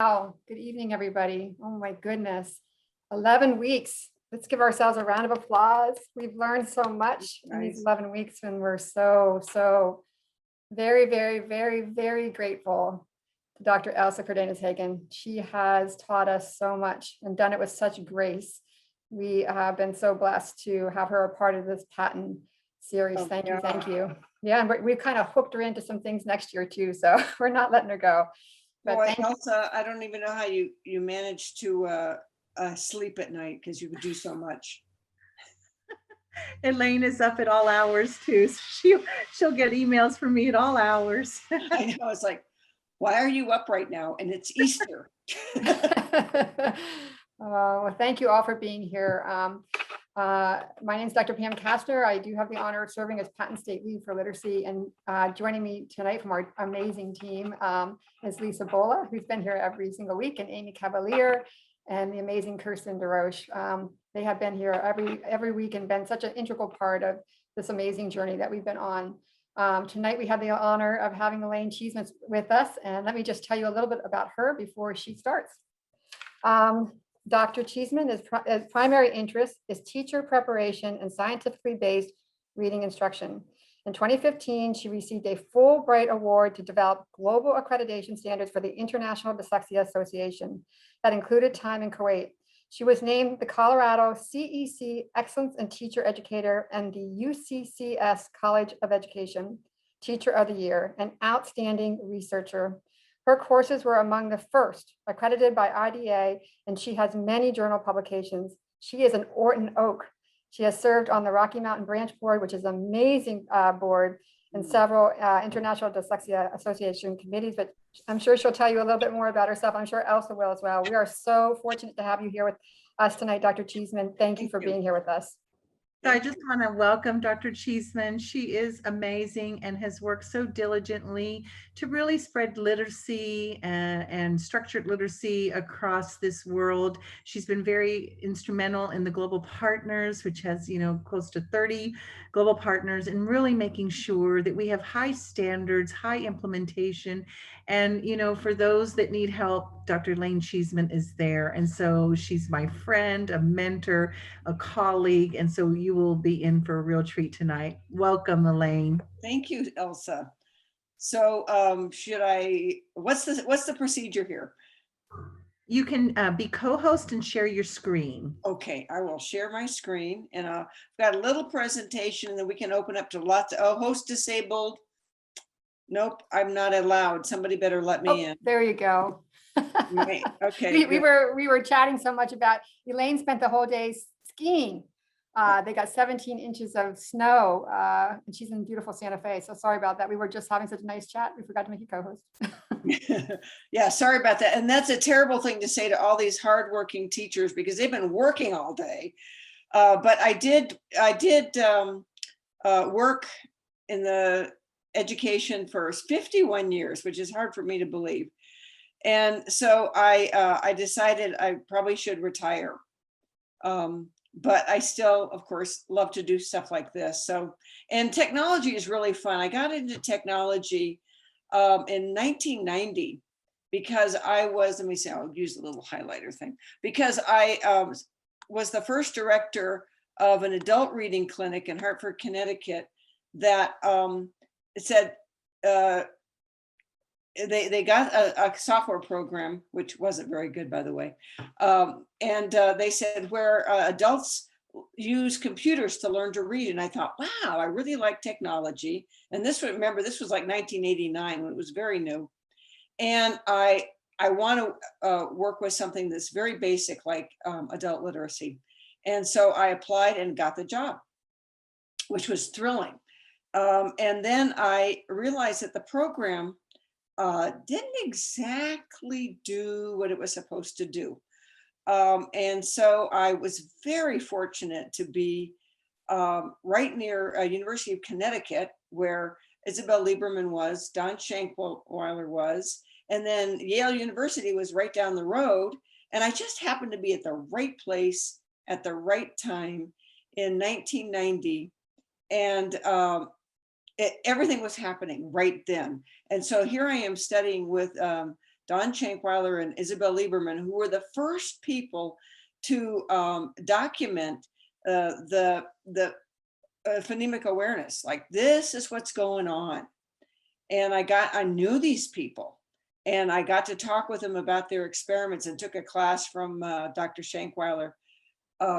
Wow, good evening, everybody. Oh my goodness. 11 weeks. Let's give ourselves a round of applause. We've learned so much in these Nice. 11 weeks, and we're so very, very, very, very grateful to Dr. Elsa Cardenas-Hagen. She has taught us so much and done it with such grace. We have been so blessed to have her a part of this patent series. Oh, Thank yeah. you, thank you. Yeah, and we've kind of hooked her into some things next year too, so we're not letting her go. But Boy, thank you. Elsa, I don't even know how you managed to sleep at night because you could do so much. Elaine is up at all hours too. So she'll get emails from me at all hours. I know, it's like, why are you up right now? And it's Easter. Well, thank you all for being here. My name is Dr. Pam Kastner. I do have the honor of serving as Patent State Lead for Literacy, and joining me tonight from our amazing team is Lisa Bola, who's been here every single week, and Amy Cavalier, and the amazing Kirsten DeRoche. They have been here every week and been such an integral part of this amazing journey that we've been on. Tonight we have the honor of having Elaine Cheesemans with us, and let me just tell you a little bit about her before she starts. Dr. Cheesemans' primary interest is teacher preparation and scientifically based reading instruction. In 2015, she received a Fulbright Award to develop global accreditation standards for the International Dyslexia Association that included time in Kuwait. She was named the Colorado CEC Excellence in Teacher Educator and the UCCS College of Education Teacher of the Year, an outstanding researcher. Her courses were among the first accredited by IDA, and she has many journal publications. She is an Orton Oak. She has served on the Rocky Mountain Branch Board, which is an amazing board, and several International Dyslexia Association committees, but I'm sure she'll tell you a little bit more about herself. I'm sure Elsa will as well. We are so fortunate to have you here with us tonight, Dr. Cheesemans. Thank you for being here with us. So I just want to welcome Dr. Cheesemans. She is amazing and has worked so diligently to really spread literacy and structured literacy across this world. She's been very instrumental in the Global Partners, which has, close to 30 global partners, and really making sure that we have high standards, high implementation. And, for those that need help, Dr. Elaine Cheesemans is there. And so she's my friend, a mentor, a colleague. And so you will be in for a real treat tonight. Welcome, Elaine. Thank you, Elsa. So what's the procedure here? You can be co-host and share your screen. Okay, I will share my screen, and I've got a little presentation, and then we can open up to lots of, host disabled. Nope, I'm not allowed. Somebody better let me in. There you go. Right. Okay. we were chatting so much about Elaine spent the whole day skiing. They got 17 inches of snow, and she's in beautiful Santa Fe. So sorry about that. We were just having such a nice chat. We forgot to make you co-host. Yeah, sorry about that. And that's a terrible thing to say to all these hardworking teachers because they've been working all day. But I did work in the education for 51 years, which is hard for me to believe. And so I decided I probably should retire. But I still, of course, love to do stuff like this. So, and technology is really fun. I got into technology in 1990 because let me see, I'll use a little highlighter thing, because I was the first director of an adult reading clinic in Hartford, Connecticut that said, they got a software program, which wasn't very good, by the way. And they said where adults use computers to learn to read. And I thought, wow, I really like technology. And this was like 1989 when it was very new. And I want to work with something that's very basic, like adult literacy. And so I applied and got the job, which was thrilling. And then I realized that the program didn't exactly do what it was supposed to do. And so I was very fortunate to be right near University of Connecticut, where Isabel Lieberman was, Don Shankweiler was, and then Yale University was right down the road. And I just happened to be at the right place at the right time in 1990. And everything was happening right then. And so here I am studying with Don Shankweiler and Isabel Lieberman, who were the first people to document the phonemic awareness. Like, this is what's going on. And I knew these people, and I got to talk with them about their experiments, and took a class from Dr. Shankweiler,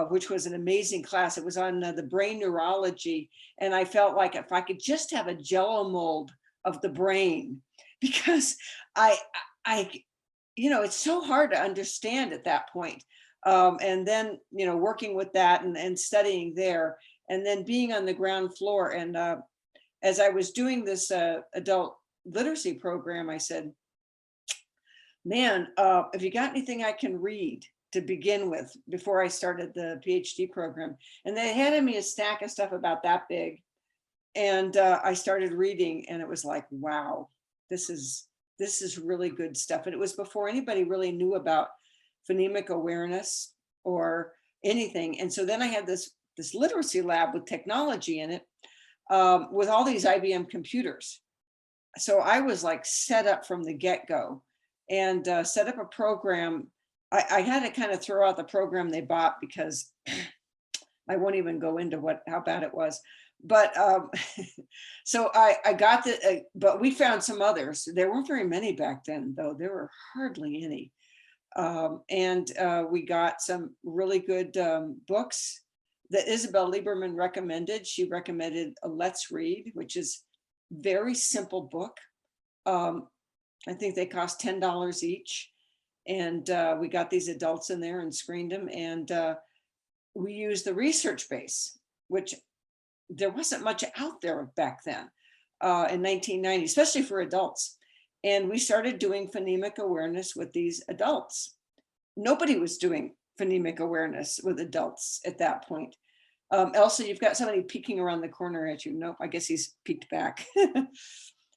which was an amazing class. It was on the brain neurology. And I felt like if I could just have a Jello mold of the brain, because it's so hard to understand at that point. And then, working with that and studying there, and then being on the ground floor. And as I was doing this adult literacy program, I said, man, have you got anything I can read to begin with before I started the PhD program? And they handed me a stack of stuff about that big. And I started reading, and it was like, wow, this is really good stuff. And it was before anybody really knew about phonemic awareness or anything. And so then I had this literacy lab with technology in it, with all these IBM computers. So I was like set up from the get-go, and set up a program. I had to kind of throw out the program they bought, because I won't even go into how bad it was. But so I got but we found some others. There weren't very many back then, though. There were hardly any. And we got some really good books that Isabel Lieberman recommended. She recommended a Let's Read, which is very simple book. I think they cost $10 each. And we got these adults in there and screened them. And we used the research base, which there wasn't much out there back then in 1990, especially for adults. And we started doing phonemic awareness with these adults. Nobody was doing phonemic awareness with adults at that point. Elsa, you've got somebody peeking around the corner at you. Nope, I guess he's peeked back.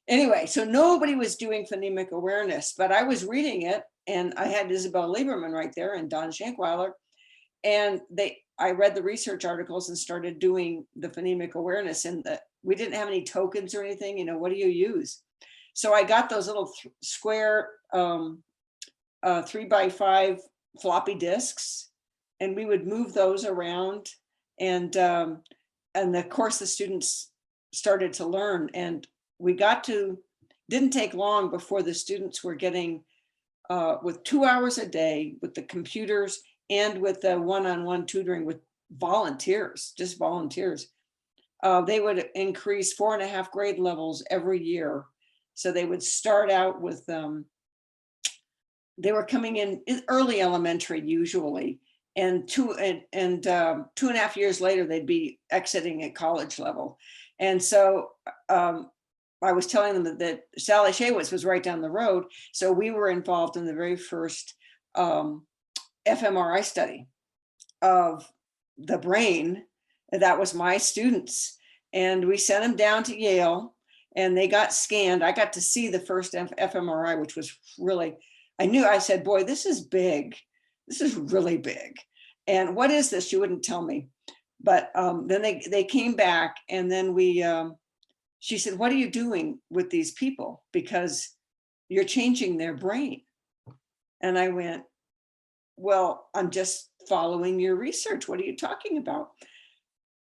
Anyway, so nobody was doing phonemic awareness, but I was reading it, and I had Isabel Lieberman right there and Don Shankweiler, and I read the research articles and started doing the phonemic awareness. And we didn't have any tokens or anything. What do you use? So I got those little square 3x5 floppy disks, and we would move those around. And of course, the students started to learn, and we didn't take long before the students were getting with 2 hours a day with the computers and with the one-on-one tutoring with volunteers, just volunteers. They would increase 4.5 grade levels every year. So they would start out with, they were coming in early elementary usually, and 2.5 years later, they'd be exiting at college level. And so I was telling them that Sally Shaywitz was right down the road. So we were involved in the very first fMRI study of the brain. That was my students. And we sent them down to Yale, and they got scanned. I got to see the first fMRI, which was really, I said, boy, this is big. This is really big. And what is this? You wouldn't tell me. But then they came back, and then she said, what are you doing with these people? Because you're changing their brain. And I went, well, I'm just following your research. What are you talking about?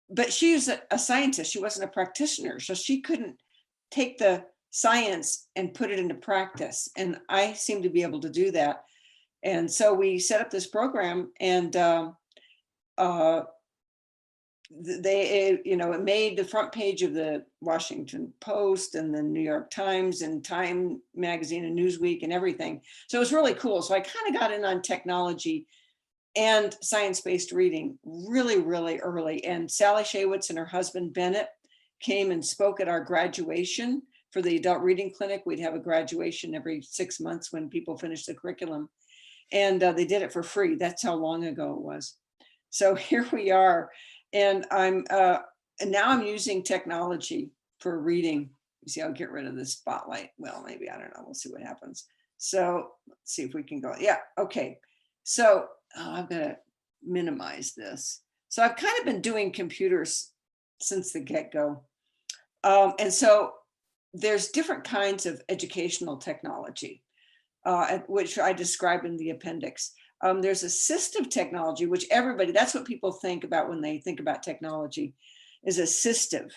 But she was a scientist. She wasn't a practitioner. So she couldn't take the science and put it into practice. And I seem to be able to do that. And so we set up this program, and it made the front page of the Washington Post and the New York Times and Time Magazine and Newsweek and everything. So it was really cool. So I kind of got in on technology and science-based reading really, really early. And Sally Shaywitz and her husband, Bennett, came and spoke at our graduation for the adult reading clinic. We'd have a graduation every 6 months when people finished the curriculum. And they did it for free. That's how long ago it was. So here we are. And now I'm using technology for reading. You see, I'll get rid of this spotlight. Well, maybe, I don't know. We'll see what happens. So let's see if we can go. Yeah, okay. So I'm gonna minimize this. So I've kind of been doing computers since the get-go. And so there's different kinds of educational technology. which I describe in the appendix. There's assistive technology, which that's what people think about when they think about technology, is assistive.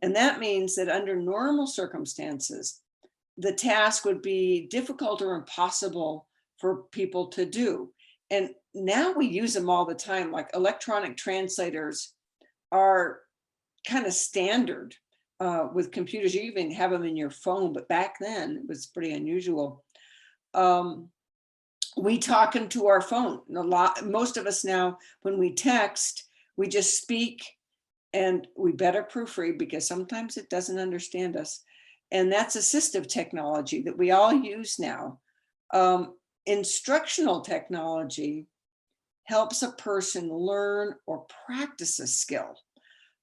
And that means that under normal circumstances, the task would be difficult or impossible for people to do. And now we use them all the time, like electronic translators are kind of standard with computers. You even have them in your phone, but back then it was pretty unusual. We talk into our phone. Most of us now, when we text, we just speak, and we better proofread because sometimes it doesn't understand us. And that's assistive technology that we all use now. Instructional technology helps a person learn or practice a skill.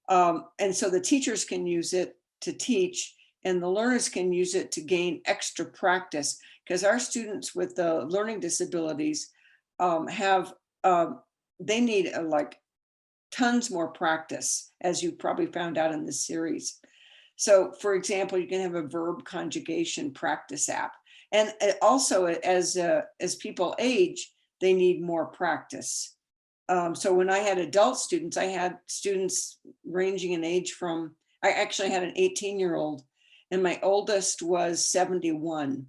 And so the teachers can use it to teach, and the learners can use it to gain extra practice, because our students with the learning disabilities they need like tons more practice, as you probably found out in this series. So for example, you can have a verb conjugation practice app. And also as people age, they need more practice. So when I had adult students, I had students ranging in age from, I actually had an 18-year-old, and my oldest was 71.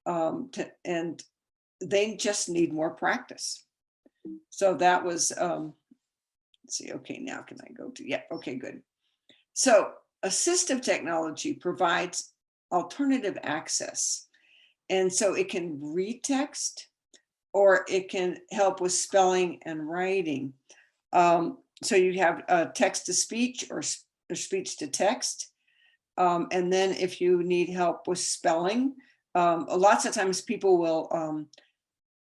And they just need more practice. So that was, let's see, okay, now can I go to, yeah, okay, good. So assistive technology provides alternative access. And so it can read text, or it can help with spelling and writing. So you have text to speech or speech to text. And then if you need help with spelling, lots of times people will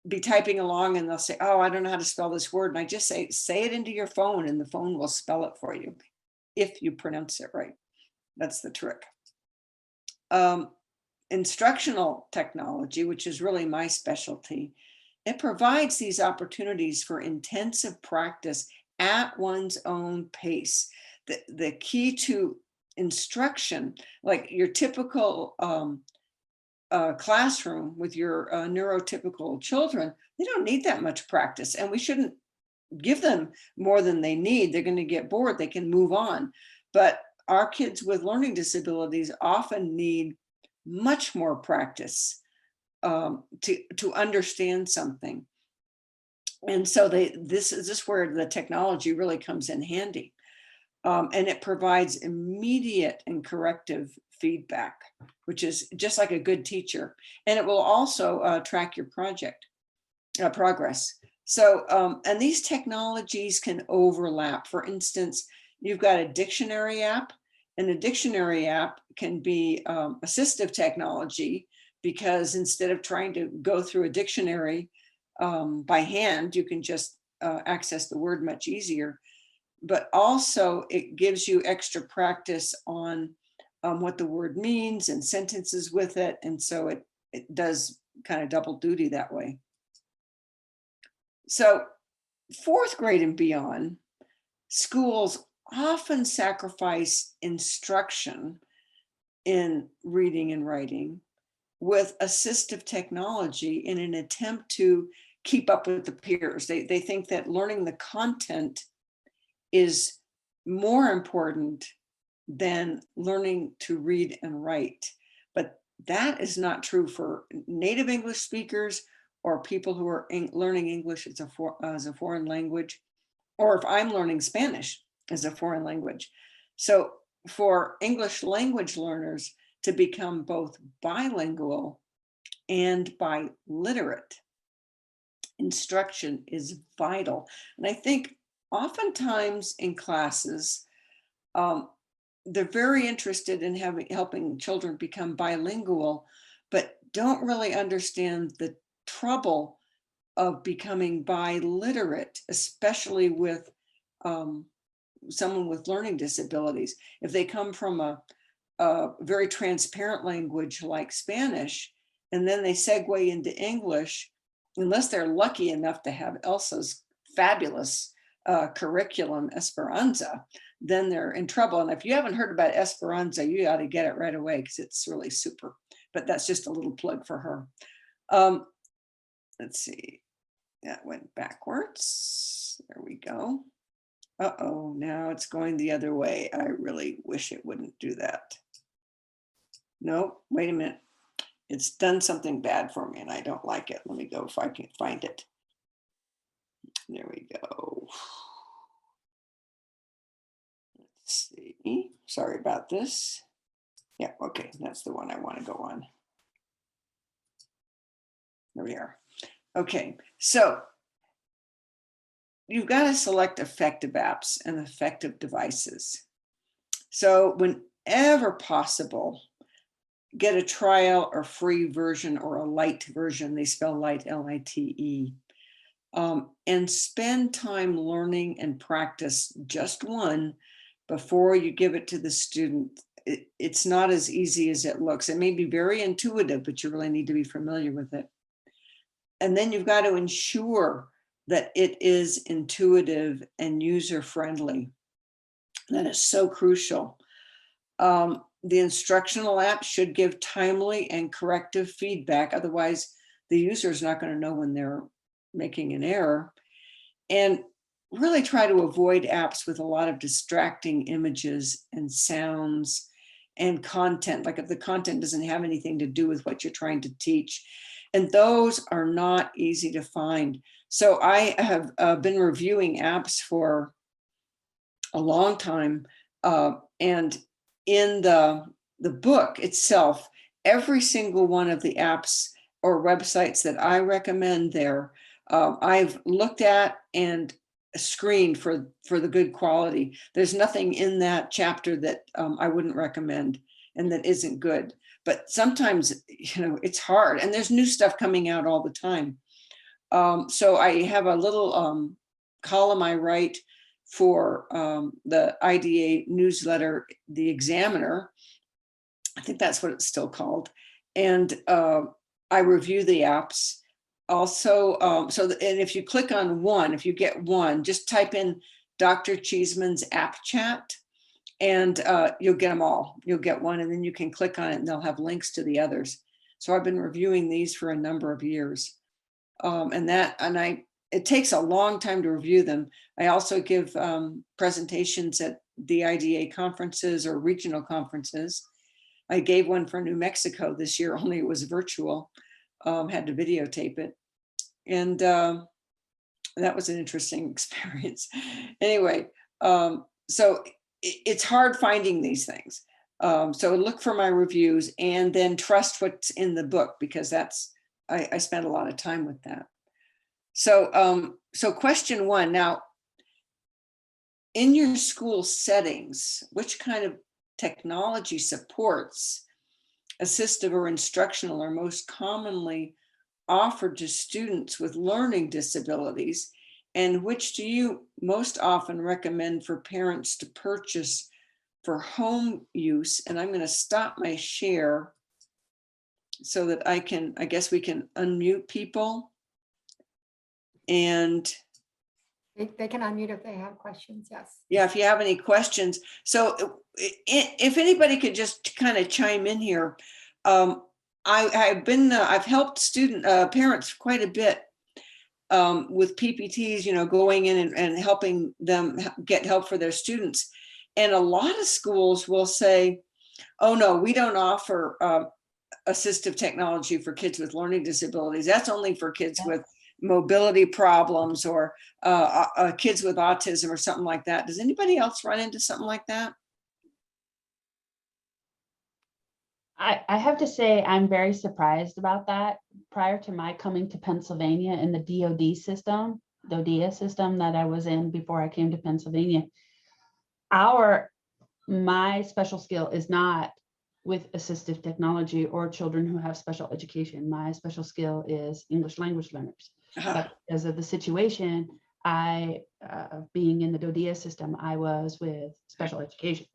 be typing along and they'll say, oh, I don't know how to spell this word. And I just say it into your phone, and the phone will spell it for you if you pronounce it right. That's the trick. Instructional technology, which is really my specialty, it provides these opportunities for intensive practice at one's own pace. The key to instruction, like your typical classroom with your neurotypical children, they don't need that much practice, and we shouldn't give them more than they need. They're going to get bored, they can move on. But our kids with learning disabilities often need much more practice to understand something. And so this is where the technology really comes in handy. And it provides immediate and corrective feedback, which is just like a good teacher. And it will also track your project progress. So, and these technologies can overlap. For instance, you've got a dictionary app, and a dictionary app can be assistive technology, because instead of trying to go through a dictionary by hand, you can just access the word much easier. But also it gives you extra practice on what the word means and sentences with it. And so it does kind of double duty that way. So 4th grade and beyond, schools often sacrifice instruction in reading and writing with assistive technology in an attempt to keep up with the peers. They think that learning the content is more important than learning to read and write. But that is not true for native English speakers or people who are learning English as a foreign language, or if I'm learning Spanish as a foreign language. So for English language learners to become both bilingual and biliterate, instruction is vital. And I think oftentimes in classes, they're very interested in helping children become bilingual, but don't really understand the trouble of becoming biliterate, especially with someone with learning disabilities. If they come from a very transparent language like Spanish, and then they segue into English, unless they're lucky enough to have Elsa's fabulous curriculum, Esperanza, then they're in trouble. And if you haven't heard about Esperanza, you ought to get it right away, because it's really super. But that's just a little plug for her. Let's see, that went backwards. There we go. Uh-oh, now it's going the other way. I really wish it wouldn't do that. No, wait a minute. It's done something bad for me and I don't like it. Let me go if I can find it. There we go. Let's see. Sorry about this. Yeah, okay, that's the one I want to go on. There we are. Okay, so you've got to select effective apps and effective devices. So whenever possible, get a trial or free version or a light version. They spell light, L-I-T-E. And spend time learning and practice just one before you give it to the student. It's not as easy as it looks. It may be very intuitive, but you really need to be familiar with it. And then you've got to ensure that it is intuitive and user-friendly. That is so crucial. The instructional app should give timely and corrective feedback. Otherwise, the user is not going to know when they're making an error. And really try to avoid apps with a lot of distracting images and sounds and content, like if the content doesn't have anything to do with what you're trying to teach. And those are not easy to find. So I have been reviewing apps for a long time. And in the book itself, every single one of the apps or websites that I recommend there, I've looked at and screened for the good quality. There's nothing in that chapter that I wouldn't recommend and that isn't good. But sometimes, it's hard and there's new stuff coming out all the time. So I have a little column I write for the IDA newsletter, The Examiner. I think that's what it's still called. And I review the apps. Also, and if you click on one, if you get one, just type in Dr. Cheesemans app chat and you'll get them all. You'll get one and then you can click on it and they'll have links to the others. So I've been reviewing these for a number of years. It takes a long time to review them. I also give presentations at the IDA conferences or regional conferences. I gave one for New Mexico this year, only it was virtual, had to videotape it. And that was an interesting experience. Anyway, so it's hard finding these things. So look for my reviews and then trust what's in the book because I spent a lot of time with that. So, so question one, now, in your school settings, which kind of technology supports assistive or instructional are most commonly offered to students with learning disabilities, and which do you most often recommend for parents to purchase for home use? And I'm going to stop my share so that I guess we can unmute people. And They can unmute if they have questions, yes. yeah, if you have any questions. So if anybody could just kind of chime in here. I've helped parents quite a bit with PPTs, going in and helping them get help for their students. And a lot of schools will say, oh no, we don't offer assistive technology for kids with learning disabilities. That's only for kids with mobility problems or kids with autism or something like that. Does anybody else run into something like that? I have to say I'm very surprised about that. Prior to my coming to Pennsylvania in the DoD system that I was in before I came to Pennsylvania, my special skill is not with assistive technology or children who have special education. My special skill is English language learners. But because of the situation, being in the DoD system, I was with special education.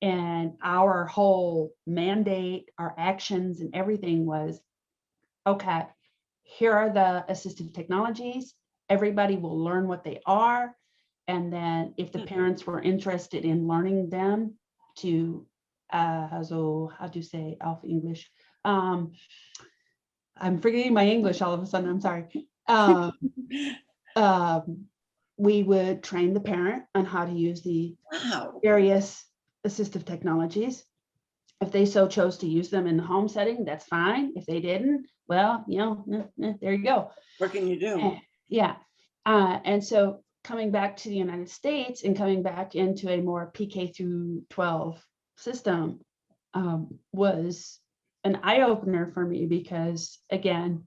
And our whole mandate, our actions and everything was, okay, here are the assistive technologies. Everybody will learn what they are. And then if the parents were interested in learning them to, how do you say auf English? I'm forgetting my English all of a sudden, I'm sorry. Um, we would train the parent on how to use the Wow. various assistive technologies. If they so chose to use them in the home setting, that's fine. If they didn't, well, there you go. What can you do? Yeah. And so coming back to the United States and coming back into a more PK through 12 system was an eye opener for me because, again,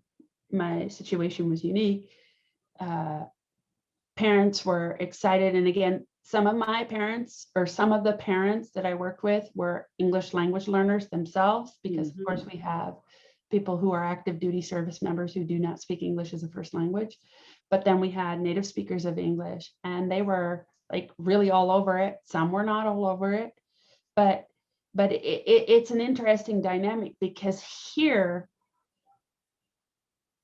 my situation was unique. Parents were excited. And again, some of my parents or some of the parents that I worked with were English language learners themselves, because of course we have people who are active duty service members who do not speak English as a first language. But then we had native speakers of English, and they were like really all over it. Some were not all over it, but it's an interesting dynamic because here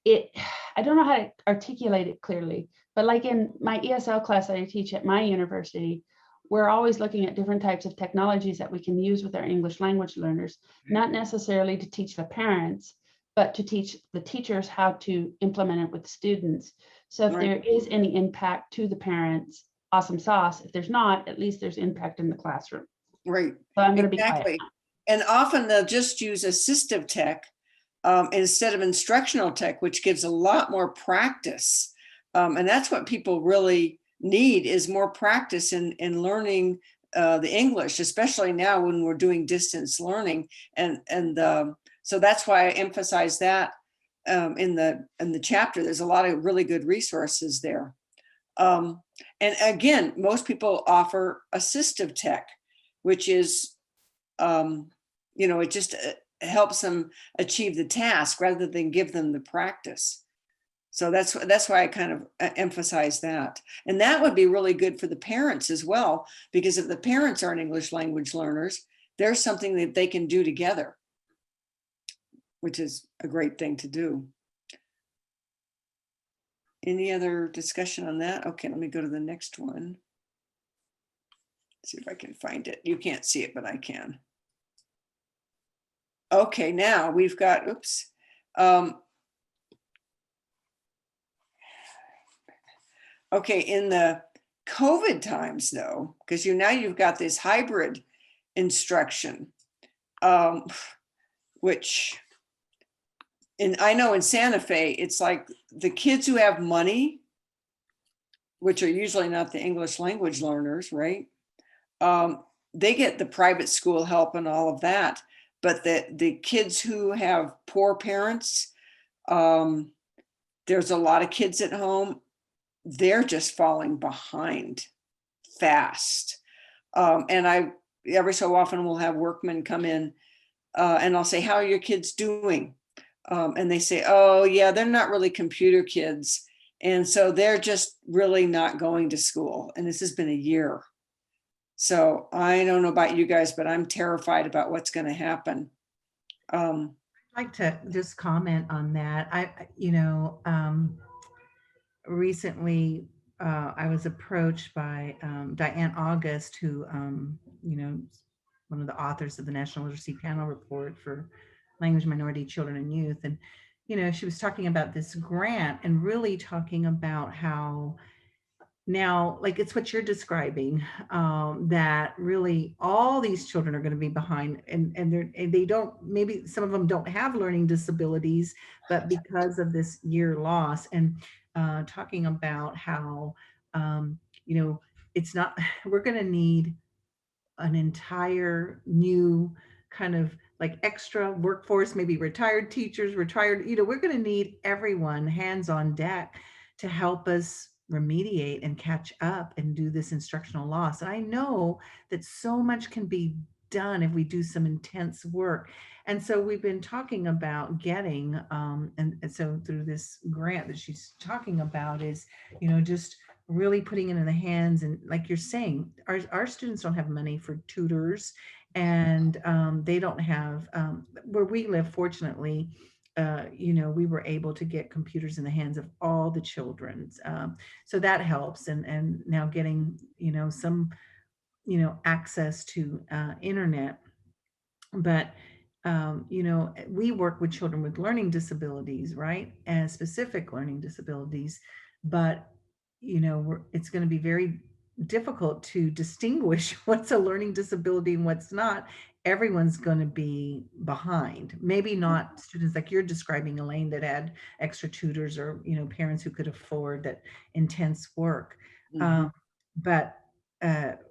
I don't know how to articulate it clearly, but like in my ESL class that I teach at my university, we're always looking at different types of technologies that we can use with our English language learners, not necessarily to teach the parents, but to teach the teachers how to implement it with students. So if there is any impact to the parents, awesome sauce. If there's not, at least there's impact in the classroom. Right. So I'm going to be quiet. And often they'll just use assistive tech instead of instructional tech, which gives a lot more practice. And that's what people really need, is more practice in learning the English, especially now when we're doing distance learning. And so that's why I emphasize that in the chapter. There's a lot of really good resources there. And again, most people offer assistive tech, which is, it just helps them achieve the task rather than give them the practice. So that's why I kind of emphasize that. And that would be really good for the parents as well, because if the parents aren't English language learners, there's something that they can do together, which is a great thing to do. Any other discussion on that? Okay, let me go to the next one. See if I can find it. You can't see it, but I can. Okay, now we've got, okay, in the COVID times though, because now you've got this hybrid instruction, which I know in Santa Fe, it's like the kids who have money, which are usually not the English language learners, right? They get the private school help and all of that. But the kids who have poor parents, there's a lot of kids at home, they're just falling behind fast. And I every so often will have workmen come in and I'll say, how are your kids doing? And they say, oh yeah, they're not really computer kids. And so they're just really not going to school. And this has been a year. So I don't know about you guys, but I'm terrified about what's going to happen. I'd like to just comment on that. Recently I was approached by Diane August, who, one of the authors of the National Literacy Panel Report for Language Minority Children and Youth. And, she was talking about this grant and really talking about how now, like it's what you're describing, that really all these children are going to be behind, and they don't, maybe some of them don't have learning disabilities, but because of this year loss, and talking about how, it's not, we're going to need an entire new kind of like extra workforce, maybe retired teachers, we're going to need everyone hands on deck to help us remediate and catch up and do this instructional loss. And I know that so much can be done if we do some intense work. And so we've been talking about getting, and so through this grant that she's talking about is, just really putting it in the hands. And like you're saying, our students don't have money for tutors, and they don't have, where we live, fortunately, we were able to get computers in the hands of all the children. So that helps. And now getting, some, access to internet. But you know, we work with children with learning disabilities, right? And specific learning disabilities, but you know, it's going to be very difficult to distinguish what's a learning disability and what's not. Everyone's going to be behind. Maybe not students like you're describing, Elaine, that had extra tutors or, you know, parents who could afford that intense work. But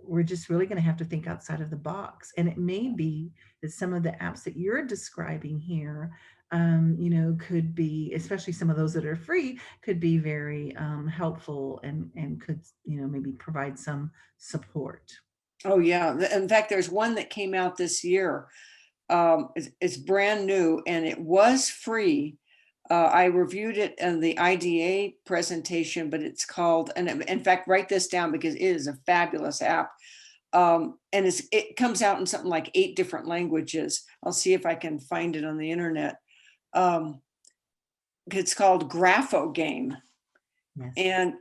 we're just really going to have to think outside of the box. And it may be that some of the apps that you're describing here, you know, could be, especially some of those that are free, could be very helpful and could, you know, maybe provide some support. Oh, yeah. In fact, there's one that came out this year. It's brand new and it was free. I reviewed it in the IDA presentation, but it's called, and in fact, write this down because it is a fabulous app. And it comes out in something like 8 different languages. I'll see if I can find it on the internet. It's called Grapho Game. Yes. And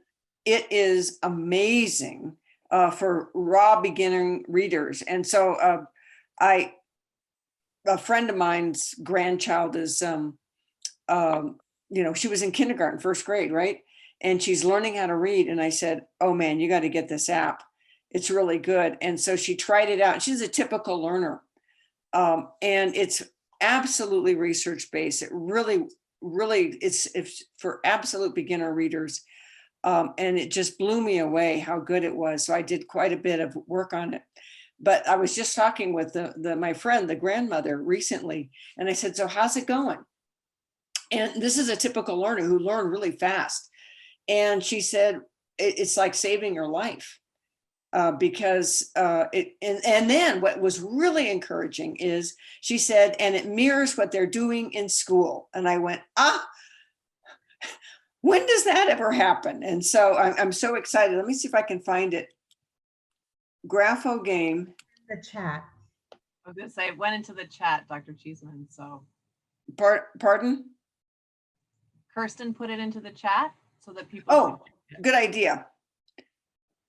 it is amazing for raw beginning readers. And so a friend of mine's grandchild is, you know, she was in kindergarten, 1st grade, right? And she's learning how to read. And I said, oh man, you got to get this app. It's really good. And so she tried it out. She's a typical learner. And it's absolutely research-based. It really, it's for absolute beginner readers. And it just blew me away how good it was. So I did quite a bit of work on it. But I was just talking with my friend, the grandmother, recently, and I said, so how's it going? And this is a typical learner who learned really fast. And she said, it's like saving her life. Because and then what was really encouraging is she said, and it mirrors what they're doing in school. And I went, when does that ever happen? And so I'm so excited. Let me see if I can find it. Grapho Game. The chat. I was going to say it went into the chat, Dr. Cheeseman. So Pardon? Kirsten put it into the chat so that people. Oh, good idea.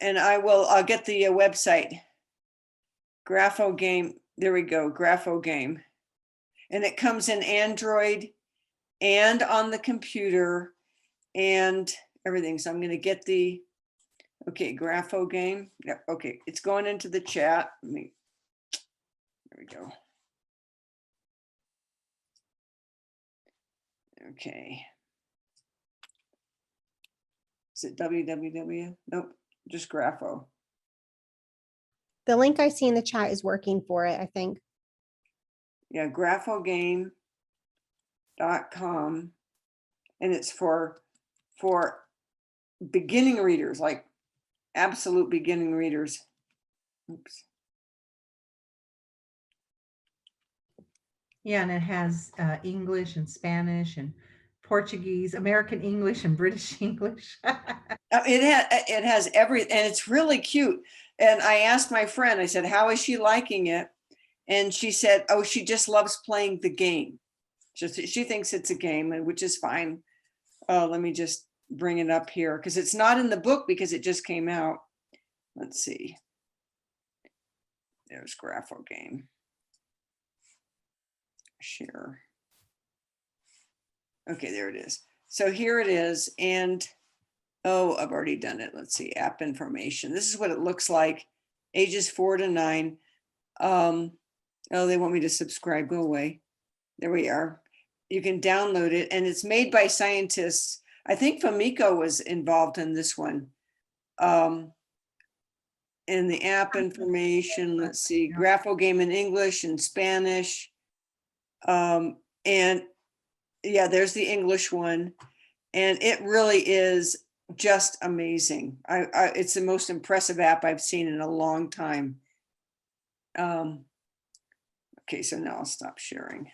And I'll get the website. Grapho Game. There we go. Grapho Game. And it comes in Android and on the computer and everything. So I'm going to get the, okay, Grapho Game. Yeah, okay. It's going into the chat. There we go. Okay. Is it www? Nope, just Grapho. The link I see in the chat is working for it, I think. Yeah, graphogame.com. And it's for beginning readers, like absolute beginning readers. Oops. Yeah, and it has English and Spanish and Portuguese, American English and British English. It has everything, and it's really cute. And I asked my friend, I said, how is she liking it? And she said, oh, she just loves playing the game. She thinks it's a game, and which is fine. Let me just bring it up here because it's not in the book because it just came out. Let's see. There's Grapho Game. Share. Okay, there it is. So here it is. And oh, I've already done it. Let's see, app information. This is what it looks like. Ages 4 to 9. Oh, they want me to subscribe. Go away. There we are. You can download it, and it's made by scientists. I think Famiko was involved in this one. And the app information, let's see, Grapho Game in English and Spanish. And yeah, there's the English one. And it really is just amazing. It's the most impressive app I've seen in a long time. Okay, so now I'll stop sharing.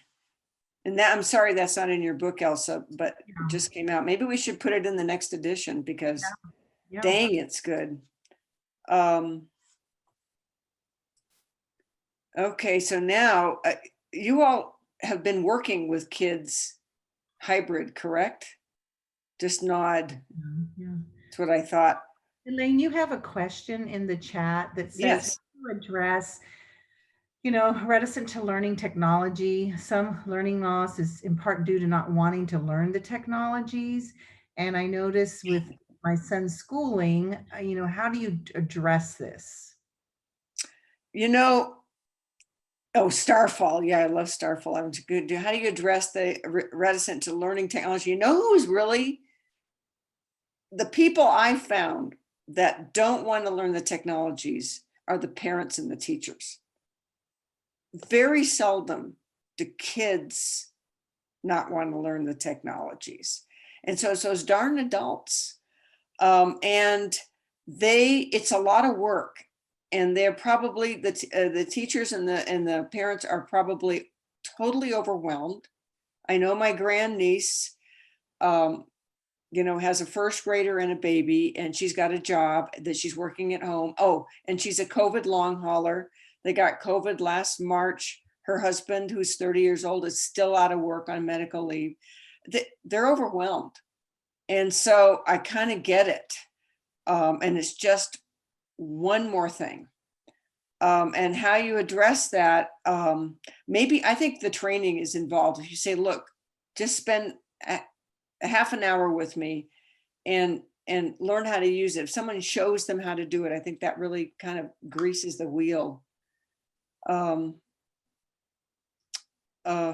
And that, I'm sorry, that's not in your book, Elsa, but it just came out. Maybe we should put it in the next edition because dang, it's good. Okay, so now you all have been working with kids hybrid, correct? Just nod. Yeah. That's what I thought. Elaine, you have a question in the chat that says, Yes. how to address you know, reticent to learning technology. Some learning loss is in part due to not wanting to learn the technologies. And I notice with my son's schooling, you know, how do you address this? You know, oh, Starfall. Yeah, I love Starfall. I'm good. How do you address the reticent to learning technology? You know who's really the people I found that don't want to learn the technologies are the parents and the teachers. Very seldom do kids not want to learn the technologies. And so it's those darn adults. And it's a lot of work. And they're probably, the teachers and the parents are probably totally overwhelmed. I know my grandniece, you know, has a first grader and a baby, and she's got a job that she's working at home. Oh, and she's a COVID long hauler. They got COVID last March. Her husband, who's 30 years old, is still out of work on medical leave. They're overwhelmed. And so I kind of get it. And it's just one more thing. And how you address that, maybe I think the training is involved. If you say, look, just spend a half an hour with me and learn how to use it. If someone shows them how to do it, I think that really kind of greases the wheel.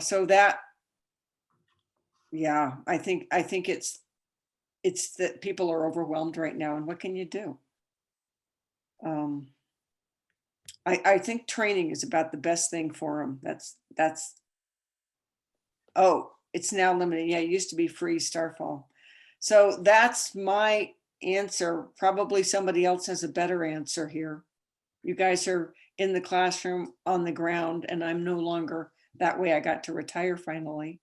So that, yeah, I think it's that people are overwhelmed right now, and what can you do? I think training is about the best thing for them. That's, oh, it's now limited. Yeah, it used to be free, Starfall. So that's my answer. Probably somebody else has a better answer here. You guys are in the classroom on the ground, and I'm no longer that way. I got to retire finally.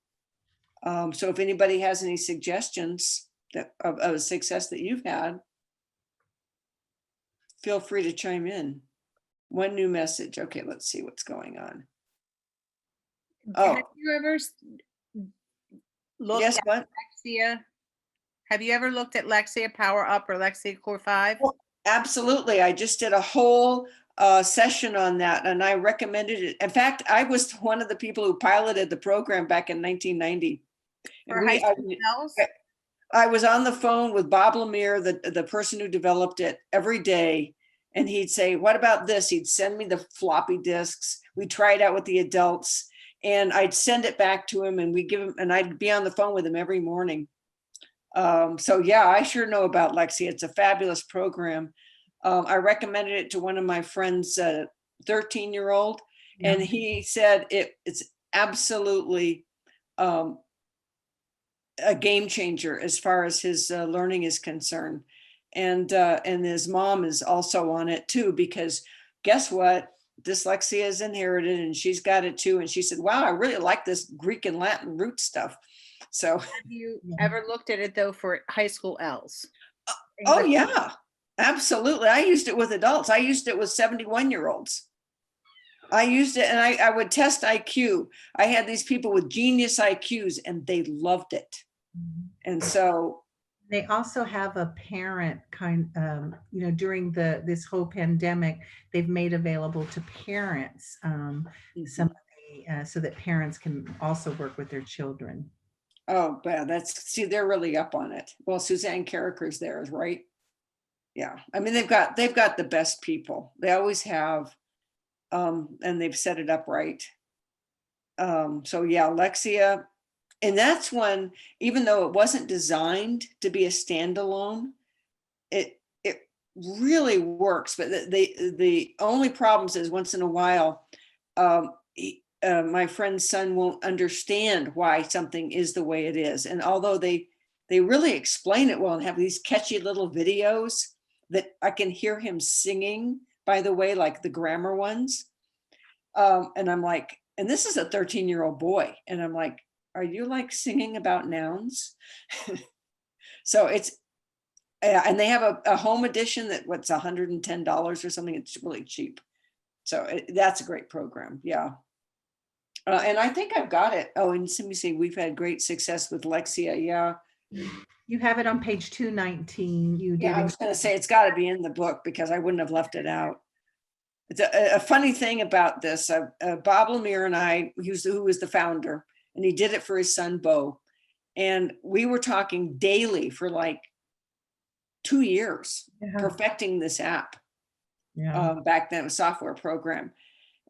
So if anybody has any suggestions of a success that you've had, feel free to chime in. One new message. Okay, let's see what's going on. Oh, Have you ever looked yes, at what? Lexia? Have you ever looked at Lexia Power Up or Lexia Core 5? Well, absolutely. I just did a whole session on that, and I recommended it. In fact, I was one of the people who piloted the program back in 1990. For high school girls? I was on the phone with Bob Lemire, the person who developed it, every day. And he'd say, what about this? He'd send me the floppy disks. We try it out with the adults, and I'd send it back to him, and we'd give him, and I'd be on the phone with him every morning. So yeah, I sure know about Lexia. It's a fabulous program. I recommended it to one of my friends, 13-year-old, and he said it's absolutely a game changer as far as his learning is concerned. And his mom is also on it too, because guess what? Dyslexia is inherited, and she's got it too. And she said, wow, I really like this Greek and Latin root stuff. So Have you ever looked at it though for high school L's? oh yeah, absolutely. I used it with adults. I used it with 71-year-olds. I used it, and I would test IQ. I had these people with genius IQs, and they loved it. And so they also have a parent kind, you know, during this whole pandemic, they've made available to parents some of the, so that parents can also work with their children. oh, yeah, see, they're really up on it. Well, Suzanne Carricker's there, right? Yeah, I mean, they've got the best people. They always have, and they've set it up right. So yeah, Lexia. And that's one, even though it wasn't designed to be a standalone, it really works. But the only problems is once in a while, my friend's son won't understand why something is the way it is. And although they really explain it well and have these catchy little videos that I can hear him singing, by the way, like the grammar ones. And I'm like, and this is a 13-year-old boy. And I'm like, are you like singing about nouns? So it's, and they have a home edition that what's $110 or something. It's really cheap. So that's a great program. Yeah. And I think I've got it. Oh, and let me see, we've had great success with Lexia. Yeah. You have it on page 219. You did. Yeah, I was going to say it's got to be in the book because I wouldn't have left it out. a funny thing about this, Bob Lemire and I, who was the founder, and he did it for his son, Bo. And we were talking daily for like 2 years, perfecting this app. Back then, a software program.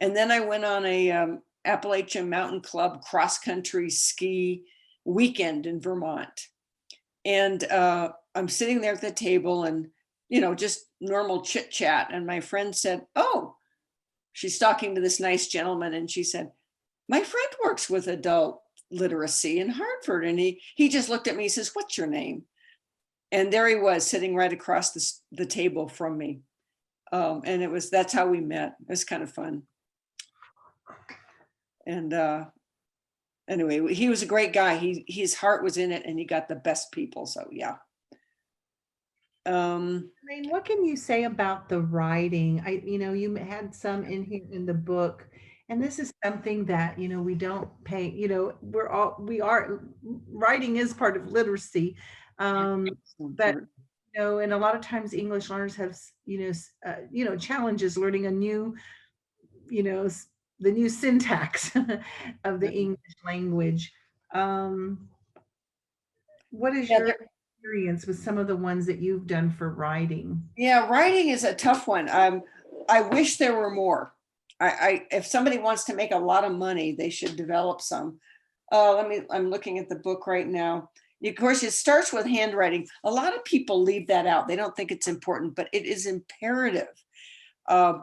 And then I went on a Appalachian Mountain Club cross-country ski weekend in Vermont. And I'm sitting there at the table and, you know, just normal chit chat. And my friend said, oh, she's talking to this nice gentleman. And she said, my friend works with adult literacy in Hartford. And he just looked at me, he says, what's your name? And there he was sitting right across the table from me. And that's how we met. It was kind of fun. And anyway, he was a great guy. His heart was in it and he got the best people. So yeah. Elaine, what can you say about the writing? You had some in here in the book, and this is something that, we don't pay, writing is part of literacy. But and a lot of times English learners have, challenges learning a new, the new syntax of the English language. What is your experience with some of the ones that you've done for writing? Yeah, writing is a tough one. I wish there were more. If somebody wants to make a lot of money, they should develop some. I'm looking at the book right now. Of course, it starts with handwriting. A lot of people leave that out. They don't think it's important, but it is imperative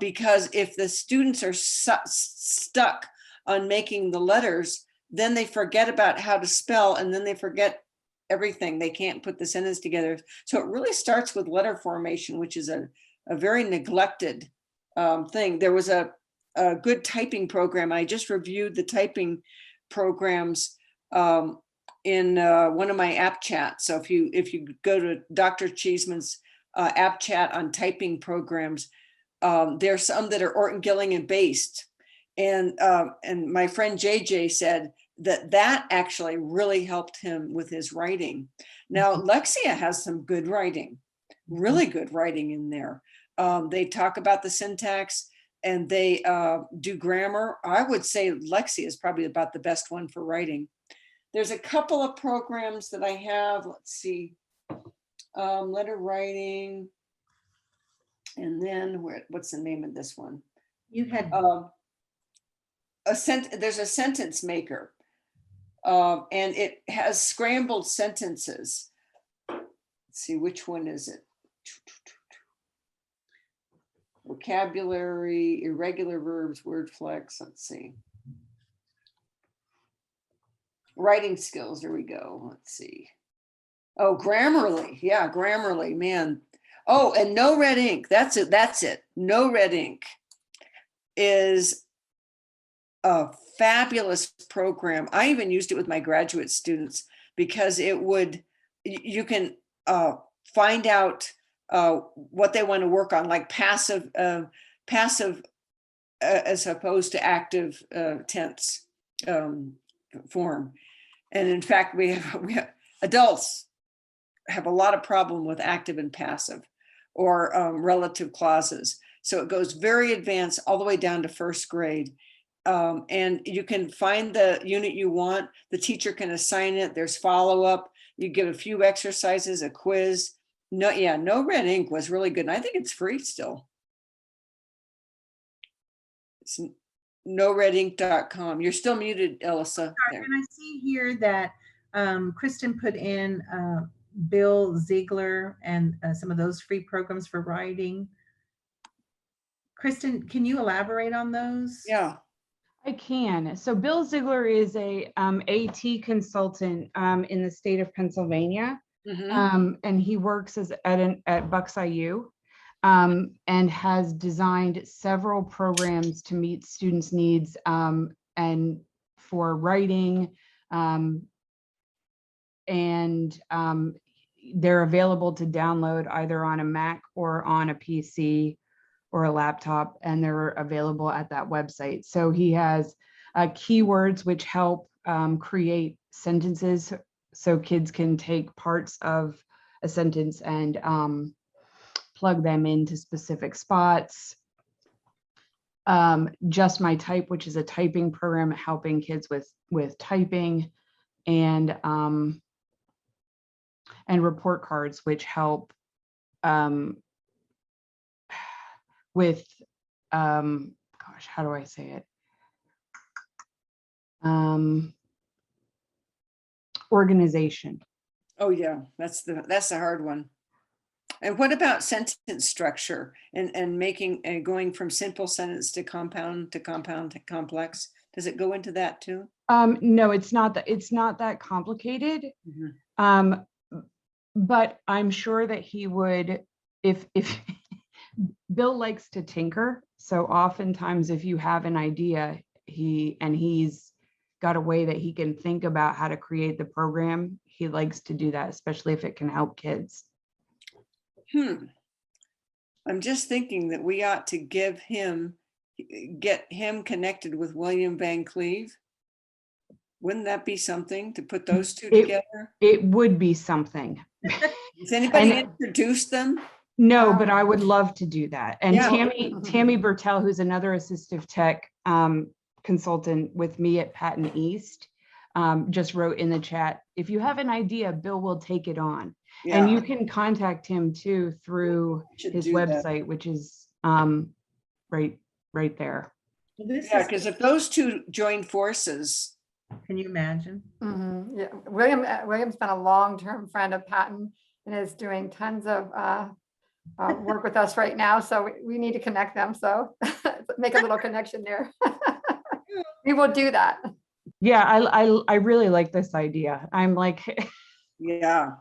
because if the students are stuck on making the letters, then they forget about how to spell, and then they forget everything. They can't put the sentence together. So it really starts with letter formation, which is a very neglected thing. There was a good typing program. I just reviewed the typing programs in one of my app chats. So if you go to Dr. Cheesemans app chat on typing programs, there's some that are Orton Gillingham based. And my friend JJ said that actually really helped him with his writing. Now, Lexia has some good writing, really good writing in there. They talk about the syntax and they do grammar. I would say Lexia is probably about the best one for writing. There's a couple of programs that I have. Let's see, letter writing. And then what's the name of this one? You had there's a sentence maker. And it has scrambled sentences. Let's see, which one is it? Vocabulary, irregular verbs, word flex. Let's see. Writing skills, there we go. Let's see. Oh, Grammarly. Yeah, Grammarly, man. Oh, and No Red Ink. That's it. No Red Ink is a fabulous program. I even used it with my graduate students because you can find out what they want to work on, like passive as opposed to active tense form. And in fact, we have adults have a lot of problem with active and passive or relative clauses. So it goes very advanced all the way down to first grade. And you can find the unit you want. The teacher can assign it. There's follow-up. You get a few exercises, a quiz. No Red Ink was really good. And I think it's free still. It's noredink.com. You're still muted, Elisa. And I see here that Kristen put in Bill Zigler and some of those free programs for writing. Kristen, can you elaborate on those? Yeah. I can. So Bill Zigler is a AT consultant in the state of Pennsylvania, and he works at Bucks IU and has designed several programs to meet students' needs and for writing, and they're available to download either on a Mac or on a PC or a laptop, and they're available at that website. So he has keywords which help create sentences so kids can take parts of a sentence and plug them into specific spots. Just My Type, which is a typing program helping kids with typing, and report cards, which help with gosh, how do I say it? Organization. Oh yeah, that's the hard one. And what about sentence structure and making and going from simple sentence to compound to complex? Does it go into that too? No, it's not that complicated. Mhm. But I'm sure that he would, if Bill likes to tinker. So oftentimes if you have an idea, he's got a way that he can think about how to create the program. He likes to do that, especially if it can help kids. I'm just thinking that we ought to get him connected with William Van Cleve. Wouldn't that be something to put those two together? It would be something. Has anybody And- introduced them? No, but I would love to do that. And Yeah. Tammy Bertel, who's another assistive tech consultant with me at Patton East, just wrote in the chat, if you have an idea, Bill will take it on. And you can contact him too through his website, which is right there. Yeah, because if those two join forces. Can you imagine? Yeah, William's been a long-term friend of Patton and is doing tons of work with us right now. So we need to connect them. So make a little connection there. We will do that. Yeah, I really like this idea. I'm like, Yeah,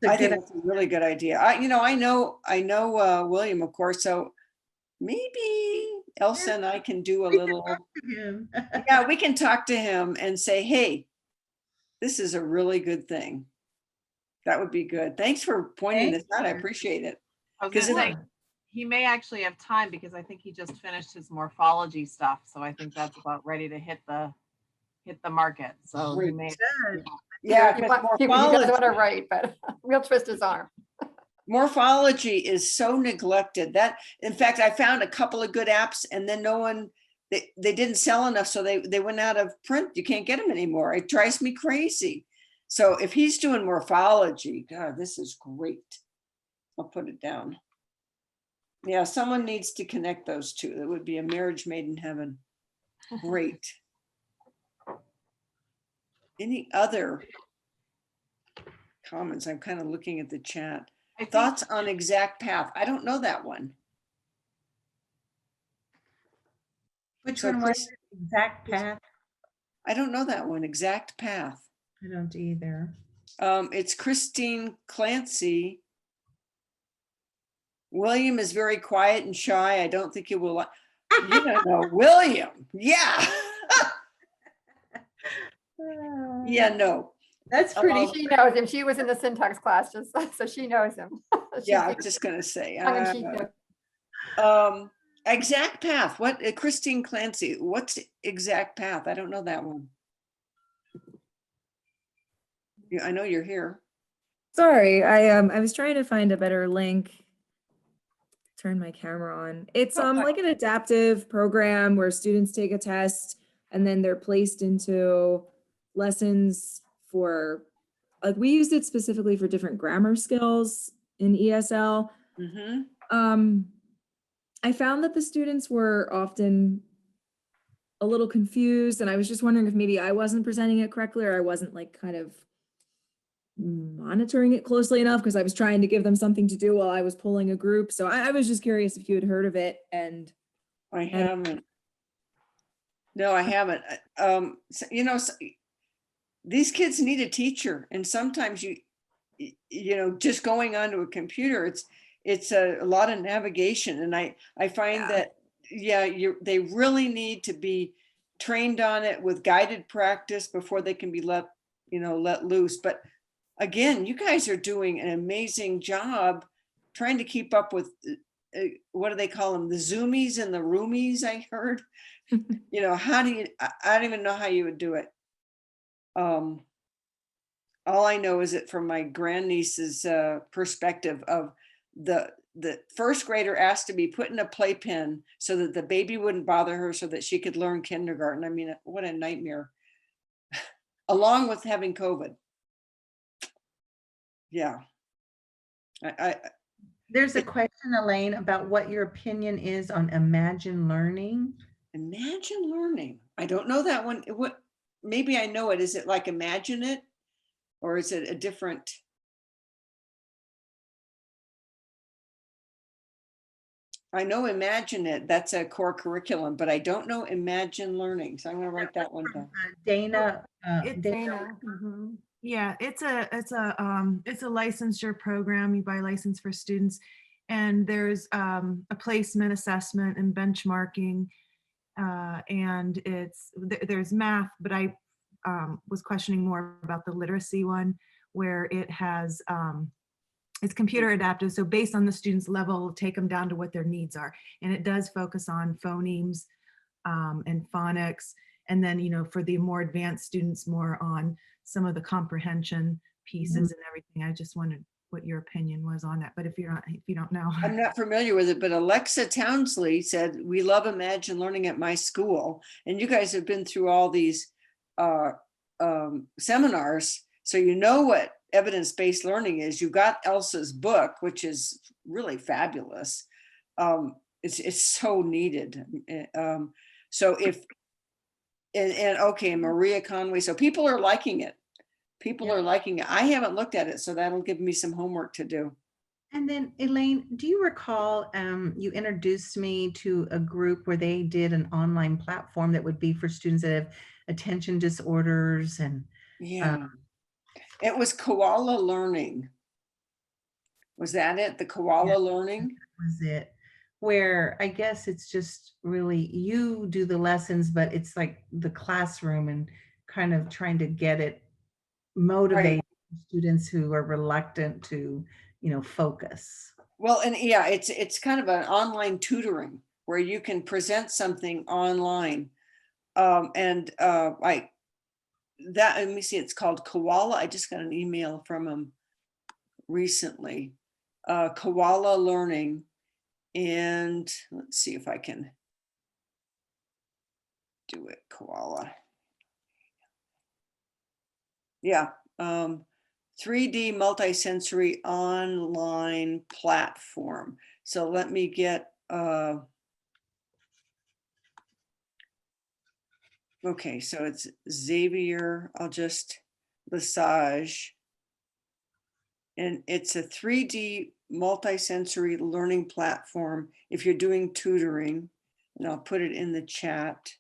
I think it's a really good idea. I know William, of course, so maybe Elsa and I can do a little. Yeah, we can talk to him and say, hey, this is a really good thing. That would be good. Thanks for pointing this out. I appreciate it. I was gonna say, he may actually have time because I think he just finished his morphology stuff. So I think that's about ready to hit the market. So he may. Yeah, He doesn't want to write, but we'll twist his arm. Morphology is so neglected that, in fact, I found a couple of good apps and then they didn't sell enough. So they went out of print. You can't get them anymore. It drives me crazy. So if he's doing morphology, God, this is great. I'll put it down. Yeah, someone needs to connect those two. That would be a marriage made in heaven. Great. Any other comments? I'm kind of looking at the chat. Thoughts on Exact Path? I don't know that one. Which one was it? Exact Path? I don't know that one. Exact Path. I don't either. It's Christine Clancy. William is very quiet and shy. I don't think he will. You don't know William. Yeah. Yeah, no. That's pretty. She knows him. She was in the syntax class, just so she knows him. Yeah, I was just gonna say. Exact Path. What? Christine Clancy. What's Exact Path? I don't know that one. I know you're here. Sorry, I was trying to find a better link. Turn my camera on. It's like an adaptive program where students take a test and then they're placed into lessons for, like, we used it specifically for different grammar skills in ESL. I found that the students were often a little confused, and I was just wondering if maybe I wasn't presenting it correctly, or I wasn't like kind of monitoring it closely enough, because I was trying to give them something to do while I was pulling a group. So I was just curious if you had heard of it. And I haven't. No, I haven't. These kids need a teacher, and sometimes just going onto a computer, it's a lot of navigation, and I find that they really need to be trained on it with guided practice before they can be let loose. But again, you guys are doing an amazing job trying to keep up with what do they call them, the zoomies and the roomies, I heard. How do you, I don't even know how you would do it. All I know is that from my grandniece's perspective of the first grader asked to be put in a playpen so that the baby wouldn't bother her so that she could learn kindergarten. I mean, what a nightmare. Along with having COVID. Yeah. There's a question, Elaine, about what your opinion is on Imagine Learning. Imagine Learning. I don't know that one. What? Maybe I know it. Is it like Imagine It? Or is it a different? I know Imagine It, that's a core curriculum, but I don't know Imagine Learning. So I'm going to write that one down. Dana, It's Dana, Mhm. Yeah, it's a licensure program. You buy a license for students, and there's a placement assessment and benchmarking, and there's math, but I was questioning more about the literacy one, where it has it's computer adaptive. So based on the student's level, take them down to what their needs are, and it does focus on phonemes and phonics, and then for the more advanced students, more on some of the comprehension pieces and everything. I just wondered what your opinion was on that. But if you don't know, I'm not familiar with it, but Alexa Townsley said, we love Imagine Learning at my school. And you guys have been through all these seminars. So you know what evidence-based learning is. You got Elsa's book, which is really fabulous. It's so needed. So if, and okay, Maria Conway. So people are liking it. People are liking it. I haven't looked at it, so that'll give me some homework to do. and then Elaine, do you recall you introduced me to a group where they did an online platform that would be for students that have attention disorders and Yeah. It was Koala Learning. Was that it? The Koala Learning? was it, where I guess it's just really you do the lessons, but it's like the classroom and kind of trying to get it motivate students who are reluctant to, focus. Well, and yeah, it's kind of an online tutoring where you can present something online. Like that, let me see, it's called Koala. I just got an email from them recently. Koala Learning. And let's see if I can do it. Koala. Yeah. 3D multisensory online platform. So let me get, okay, so it's Xavier, I'll just Lesage. And it's a 3D multisensory learning platform if you're doing tutoring, and I'll put it in the chat.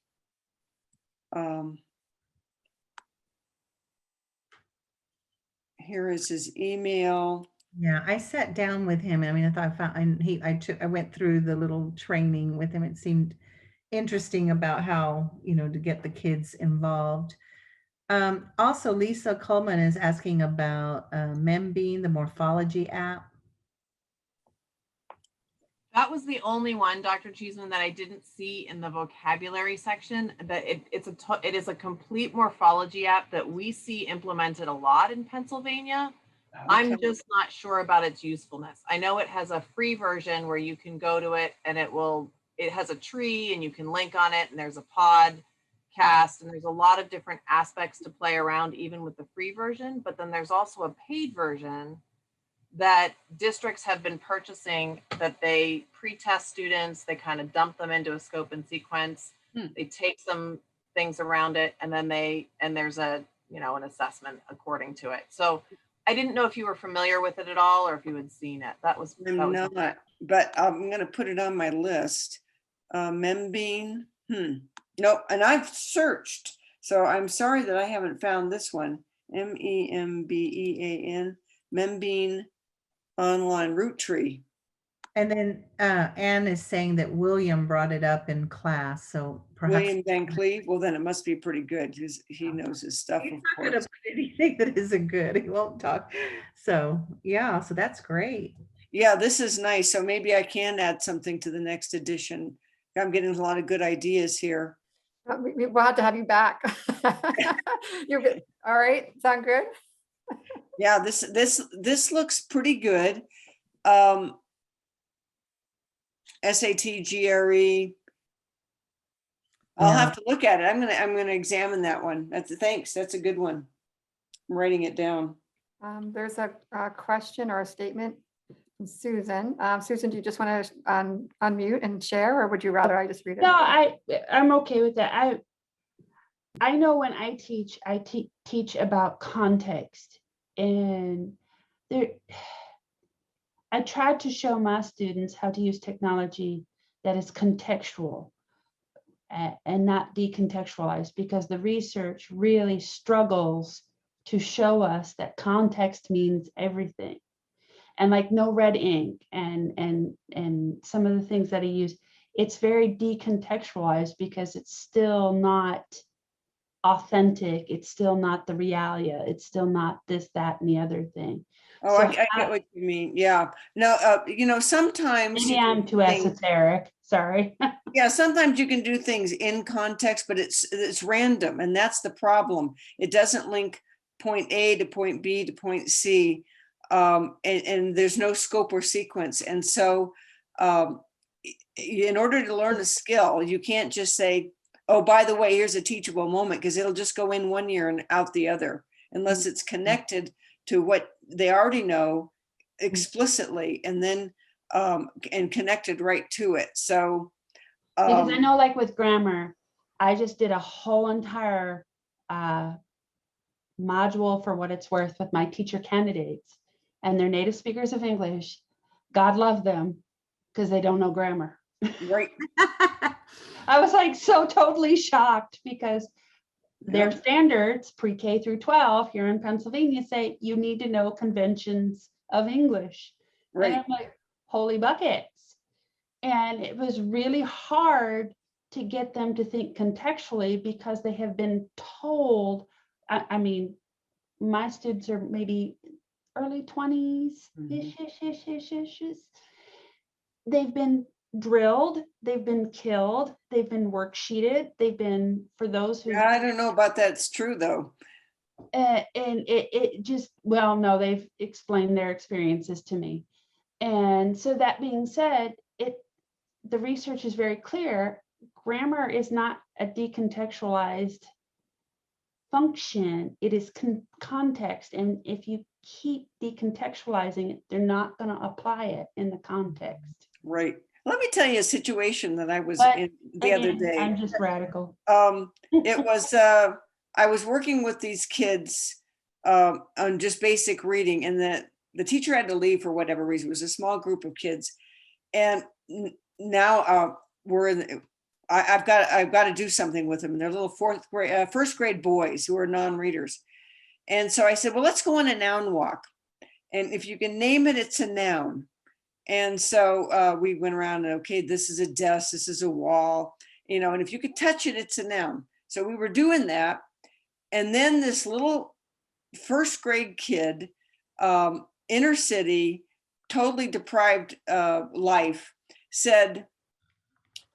Here is his email. Yeah, I sat down with him. I mean, I went through the little training with him. It seemed interesting about how, to get the kids involved. Also, Lisa Coleman is asking about Membean, the morphology app. That was the only one, Dr. Cheeseman, that I didn't see in the vocabulary section. That it is a complete morphology app that we see implemented a lot in Pennsylvania. Okay. I'm just not sure about its usefulness. I know it has a free version where you can go to it and it has a tree and you can link on it, and there's a podcast, and there's a lot of different aspects to play around even with the free version. But then there's also a paid version that districts have been purchasing, that they pre-test students, they kind of dump them into a scope and sequence, they take some things around it, and then there's an assessment according to it. So I didn't know if you were familiar with it at all, or if you had seen it. I'm not, but I'm going to put it on my list. Membean, nope, and I've searched, so I'm sorry that I haven't found this one. Membean, Membean online root tree. And then Anne is saying that William brought it up in class, so perhaps William Van Cleve. Well, then it must be pretty good because he knows his stuff. he's not going to put anything that isn't good. He won't talk. So yeah, so that's great. Yeah, this is nice. So maybe I can add something to the next edition. I'm getting a lot of good ideas here. We'll have to have you back. You're good. All right. Sound good? Yeah, this looks pretty good. SAT, GRE. I'll have to look at it. I'm gonna examine that one. Thanks. That's a good one. I'm writing it down. There's a question or a statement from Susan. Susan, do you just want to unmute and share, or would you rather I just read it? No, I'm okay with that. I know when I teach about context, and I tried to show my students how to use technology that is contextual and not decontextualized, because the research really struggles to show us that context means everything. And like no red ink and some of the things that I use, it's very decontextualized because it's still not authentic. It's still not the realia. It's still not this, that, and the other thing. Oh, So I get what you mean. Yeah. No, sometimes maybe you can I'm too do things- esoteric. Sorry. Yeah, sometimes you can do things in context, but it's random, and that's the problem. It doesn't link point A to point B to point C, and there's no scope or sequence. And so, in order to learn a skill, you can't just say, "Oh, by the way, here's a teachable moment," because it'll just go in one ear and out the other, unless it's connected to what they already know explicitly, and then and connected right to it. So. Because I know, like with grammar, I just did a whole entire module for what it's worth with my teacher candidates, and they're native speakers of English. God love them, because they don't know grammar. Right. I was like so totally shocked, because their standards pre-K through 12 here in Pennsylvania say you need to know conventions of English. Right. And I'm like, holy buckets. And it was really hard to get them to think contextually, because they have been told, I mean, my students are maybe early 20s. They've been drilled, they've been killed, they've been worksheeted, they've been, for those who. I don't know about that's true though. And it just, well, no, they've explained their experiences to me. And so that being said, the research is very clear. Grammar is not a decontextualized function. It is context. And if you keep decontextualizing it, they're not going to apply it in the context. Right. Let me tell you a situation that I was in the other day. I'm just radical. It was, I was working with these kids on just basic reading, and the teacher had to leave for whatever reason. It was a small group of kids. And now we're in, I've got to do something with them. They're little first grade boys who are non-readers. And so I said, well, let's go on a noun walk. And if you can name it, it's a noun. And so we went around and, okay, this is a desk, this is a wall, and if you could touch it, it's a noun. So we were doing that. And then this little first grade kid, inner city, totally deprived life, said,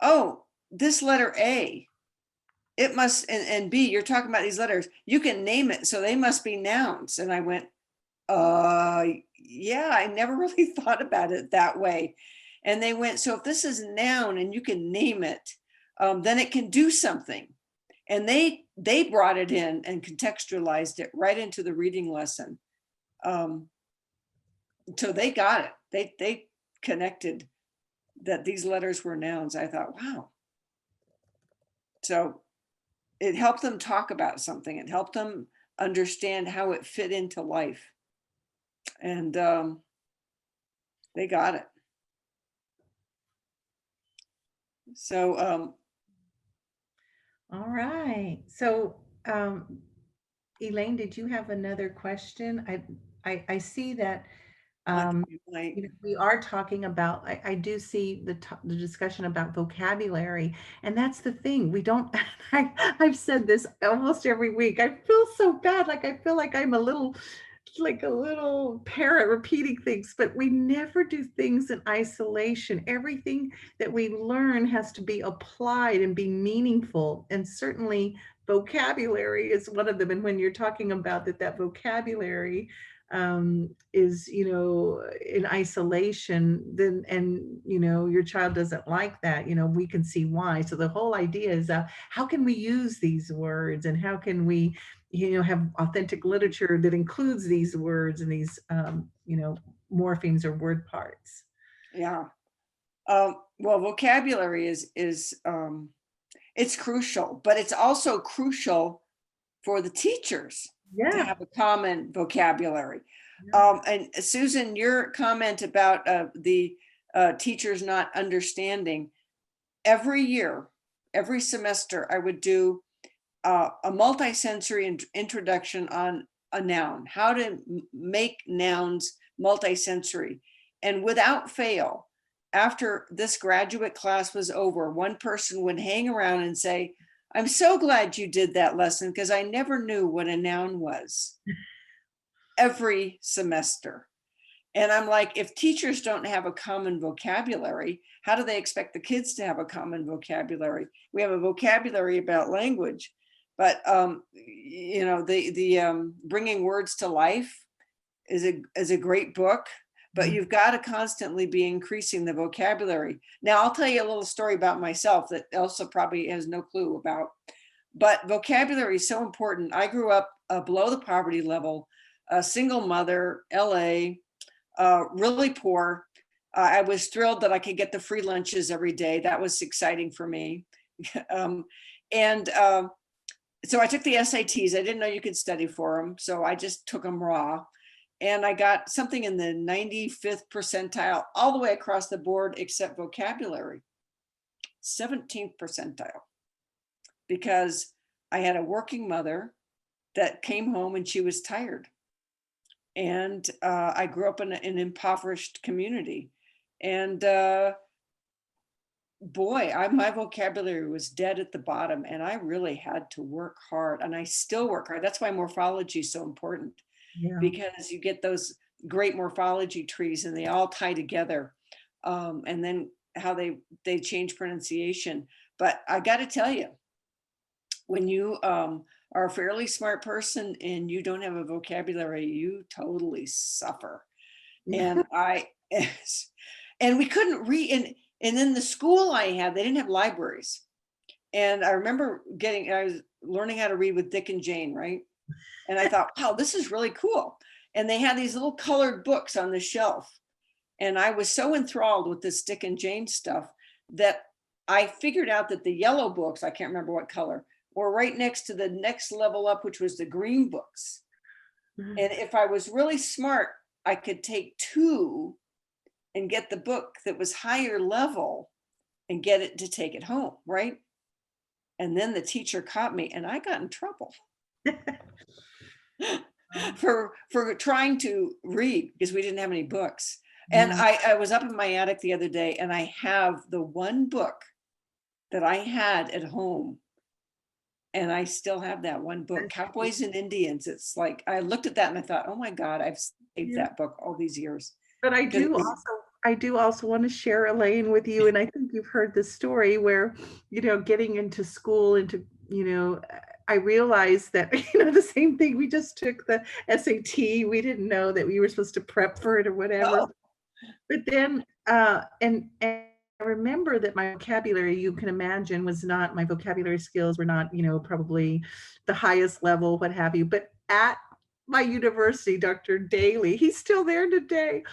oh, this letter A, it must, and B, you're talking about these letters, you can name it, so they must be nouns. And I went, yeah, I never really thought about it that way. And they went, so if this is a noun and you can name it, then it can do something. And they brought it in and contextualized it right into the reading lesson. So they got it. They connected that these letters were nouns. I thought, wow. So it helped them talk about something. It helped them understand how it fit into life. And they got it. So all right. So Elaine, did you have another question? I see that we are talking about, I do see the discussion about vocabulary, and that's the thing. We don't, I've said this almost every week. I feel so bad. Like I feel like I'm like a little parrot repeating things, but we never do things in isolation. Everything that we learn has to be applied and be meaningful. And certainly vocabulary is one of them. And when you're talking about that vocabulary is, in isolation, then, and, your child doesn't like that, we can see why. So the whole idea is, how can we use these words, and how can we, have authentic literature that includes these words and these, morphemes or word parts. Yeah. Well, vocabulary is it's crucial, but it's also crucial for the teachers to Yeah. have a common vocabulary. And Susan, your comment about the teachers not understanding, every year, every semester, I would do a multisensory introduction on a noun, how to make nouns multisensory. And without fail, after this graduate class was over, one person would hang around and say, I'm so glad you did that lesson because I never knew what a noun was. Every semester. And I'm like, if teachers don't have a common vocabulary, how do they expect the kids to have a common vocabulary? We have a vocabulary about language, but the Bringing Words to Life is a great book, but you've got to constantly be increasing the vocabulary. Now, I'll tell you a little story about myself that Elsa probably has no clue about, but vocabulary is so important. I grew up below the poverty level, a single mother, LA, really poor. I was thrilled that I could get the free lunches every day. That was exciting for me. So I took the SATs. I didn't know you could study for them. So I just took them raw. And I got something in the 95th percentile all the way across the board, except vocabulary, 17th percentile, because I had a working mother that came home and she was tired. And I grew up in an impoverished community. And boy, my vocabulary was dead at the bottom, and I really had to work hard, and I still work hard. That's why morphology is so important. Yeah. Because you get those great morphology trees and they all tie together, and then how they change pronunciation. But I got to tell you, when you are a fairly smart person and you don't have a vocabulary, you totally suffer. And and we couldn't read, and in the school I had, they didn't have libraries. And I remember I was learning how to read with Dick and Jane, right? And I thought, wow, this is really cool. And they had these little colored books on the shelf. And I was so enthralled with this Dick and Jane stuff that I figured out that the yellow books, I can't remember what color, were right next to the next level up, which was the green books. And if I was really smart, I could take two and get the book that was higher level and get it to take it home, right? And then the teacher caught me and I got in trouble. for trying to read because we didn't have any books. And I was up in my attic the other day and I have the one book that I had at home. And I still have that one book, Cowboys and Indians. It's like, I looked at that and I thought, oh my God, I've saved that book all these years. But I do also want to share, Elaine, with you. And I think you've heard the story where, getting into school, I realized that, the same thing, we just took the SAT. We didn't know that we were supposed to prep for it or whatever. Oh. But then, and I remember that my vocabulary, you can imagine, my vocabulary skills were not, probably the highest level, what have you. But at my university, Dr. Daly, he's still there today.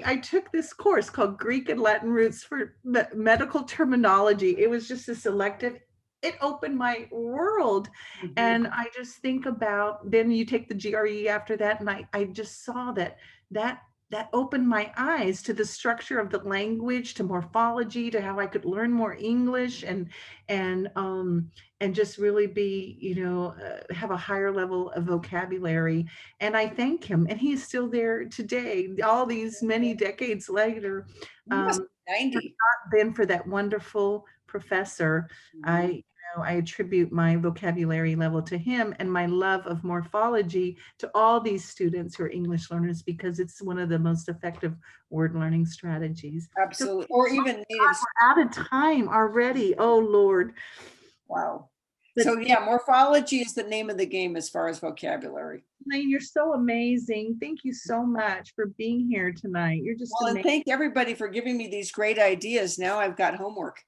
I took this course called Greek and Latin Roots for Medical Terminology. It was just this elective. It opened my world. Mm-hmm. And I just think about, then you take the GRE after that. And I just saw that opened my eyes to the structure of the language, to morphology, to how I could learn more English and just really be, have a higher level of vocabulary. And I thank him. And he's still there today, all these many decades later. 90. Had it not been for that wonderful professor, mm-hmm. I attribute my vocabulary level to him and my love of morphology to all these students who are English learners, because it's one of the most effective word learning strategies. Absolutely. Or even native. We're out of time already. Oh, Lord. Wow. So yeah, morphology is the name of the game as far as vocabulary. Elaine, you're so amazing. Thank you so much for being here tonight. You're just Well, and amazing. thank everybody for giving me these great ideas. Now I've got homework.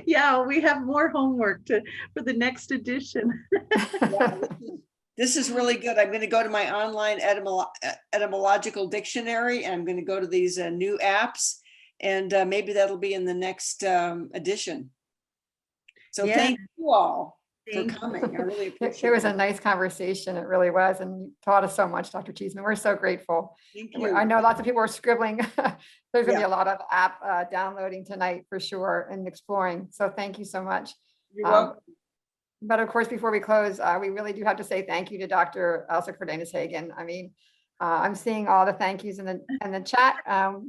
Yeah, we have more homework for the next edition. This is really good. I'm going to go to my online etymological dictionary, and I'm going to go to these new apps, and maybe that'll be in the next edition. So Yeah. thank you all for Thank you. coming. I really appreciate It was a it. nice conversation. It really was. And you taught us so much, Dr. Cheeseman. We're so grateful. Thank And you. I know lots of people are scribbling. There's going to be Yeah. a lot of app downloading tonight for sure and exploring. So thank you so much. You're welcome. But of course, before we close, we really do have to say thank you to Dr. Elsa Cardenas-Hagan. I mean, I'm seeing all the thank yous in the chat.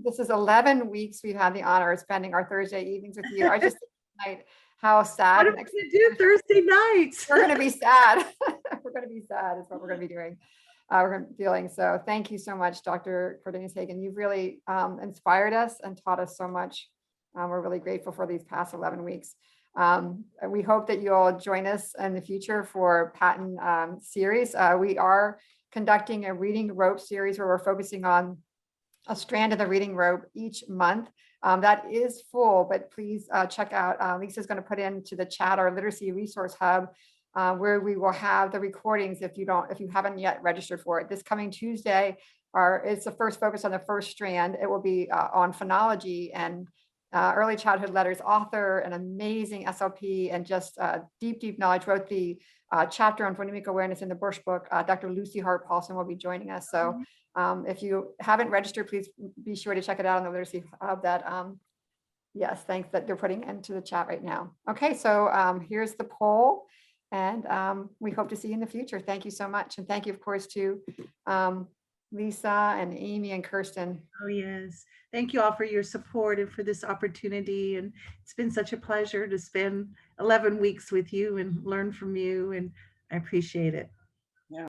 This is 11 weeks we've had the honor of spending our Thursday evenings with you. I just think tonight how sad. What are we going to do Thursday nights? We're going to be sad. We're going to be sad is what we're going to be doing. We're going to be feeling. So thank you so much, Dr. Cardenas-Hagan. You've really inspired us and taught us so much. We're really grateful for these past 11 weeks. We hope that you all join us in the future for patent series. We are conducting a reading rope series where we're focusing on a strand of the reading rope each month. That is full, but please check out, Lisa's going to put into the chat our literacy resource hub, where we will have the recordings if you haven't yet registered for it. This coming Tuesday, it's the first focus on the first strand. It will be on phonology and early childhood letters. Author, an amazing SLP and just deep knowledge, wrote the chapter on phonemic awareness in the Bush book. Dr. Lucy Hart Paulson will be joining us. So if you haven't registered, please be sure to check it out on the literacy hub. Yes, thanks that they're putting into the chat right now. Okay, so here's the poll, and we hope to see you in the future. Thank you so much, and thank you, of course, to Lisa and Amy and Kirsten. Oh, yes. Thank you all for your support and for this opportunity. And it's been such a pleasure to spend 11 weeks with you and learn from you. And I appreciate it.